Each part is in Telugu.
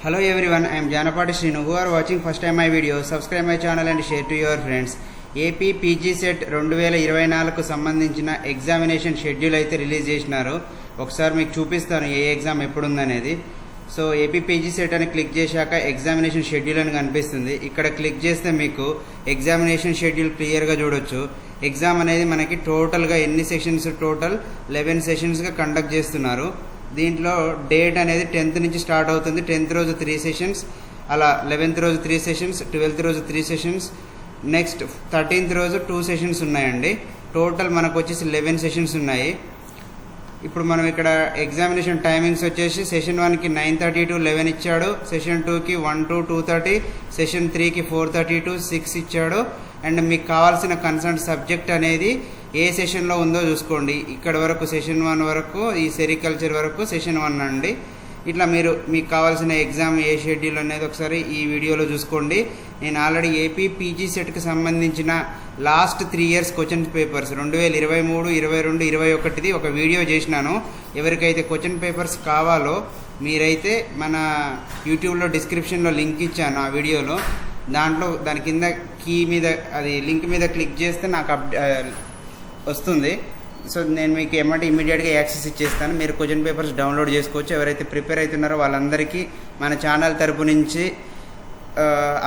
Hello everyone, I am Janapati Srinu. Who are watching first time my video, subscribe my channel and share to your friends. AP PG CET 2024కు సంబంధించిన ఎగ్జామినేషన్ షెడ్యూల్ అయితే రిలీజ్ చేసినారు. ఒకసారి మీకు చూపిస్తాను ఏ ఎగ్జామ్ ఎప్పుడు ఉందనేది. సో ఏపీ పీజీ సెట్ అని క్లిక్ చేశాక ఎగ్జామినేషన్ షెడ్యూల్ అని కనిపిస్తుంది. ఇక్కడ క్లిక్ చేస్తే మీకు ఎగ్జామినేషన్ షెడ్యూల్ క్లియర్గా చూడొచ్చు. ఎగ్జామ్ అనేది మనకి టోటల్గా ఎన్ని సెషన్స్, టోటల్ 11 సెషన్స్గా కండక్ట్ చేస్తున్నారు. దీంట్లో డేట్ అనేది 10th నుంచి స్టార్ట్ అవుతుంది. 10th రోజు 3 సెషన్స్, అలా 11th రోజు 3 సెషన్స్, 12th రోజు 3 సెషన్స్, నెక్స్ట్ 13th రోజు 2 సెషన్స్ ఉన్నాయండి. టోటల్ మనకు వచ్చేసి 11 సెషన్స్ ఉన్నాయి. ఇప్పుడు మనం ఇక్కడ ఎగ్జామినేషన్ టైమింగ్స్ వచ్చేసి సెషన్ 1కి 9:30 to 11 ఇచ్చాడు, సెషన్ 2కి 1 to 2:30, సెషన్ 3కి 4:30 to 6 ఇచ్చాడు. అండ్ మీకు కావాల్సిన కన్సర్న్ సబ్జెక్ట్ అనేది ఏ సెషన్లో ఉందో చూసుకోండి. ఇక్కడ వరకు సెషన్ 1 వరకు, ఈ సెరికల్చర్ వరకు సెషన్ 1 అండి. ఇట్లా మీకు కావాల్సిన ఎగ్జామ్ ఏ షెడ్యూల్ అనేది ఒకసారి ఈ వీడియోలో చూసుకోండి. నేను ఆల్రెడీ ఏపీ పీజీ సెట్కి సంబంధించిన లాస్ట్ 3 years క్వశ్చన్ పేపర్స్ 2023, 22, 21ది ఒక వీడియో చేసినాను. ఎవరికైతే క్వశ్చన్ పేపర్స్ కావాలో మీరైతే మన యూట్యూబ్లో డిస్క్రిప్షన్లో లింక్ ఇచ్చాను ఆ వీడియోలో. దాని కింద కీ మీద, అది లింక్ మీద క్లిక్ చేస్తే నాకు వస్తుంది. సో నేను మీకు ఇమీడియట్గా యాక్సెస్ ఇచ్చేస్తాను. మీరు క్వశ్చన్ పేపర్స్ డౌన్లోడ్ చేసుకోవచ్చు. ఎవరైతే ప్రిపేర్ అవుతున్నారో వాళ్ళందరికీ మన ఛానల్ తరపు నుంచి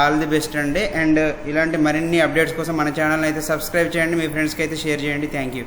ఆల్ ది బెస్ట్ అండి. అండ్ ఇలాంటి మరిన్ని అప్డేట్స్ కోసం మన ఛానల్ని అయితే సబ్స్క్రైబ్ చేయండి, మీ ఫ్రెండ్స్కి అయితే షేర్ చేయండి. Thank you.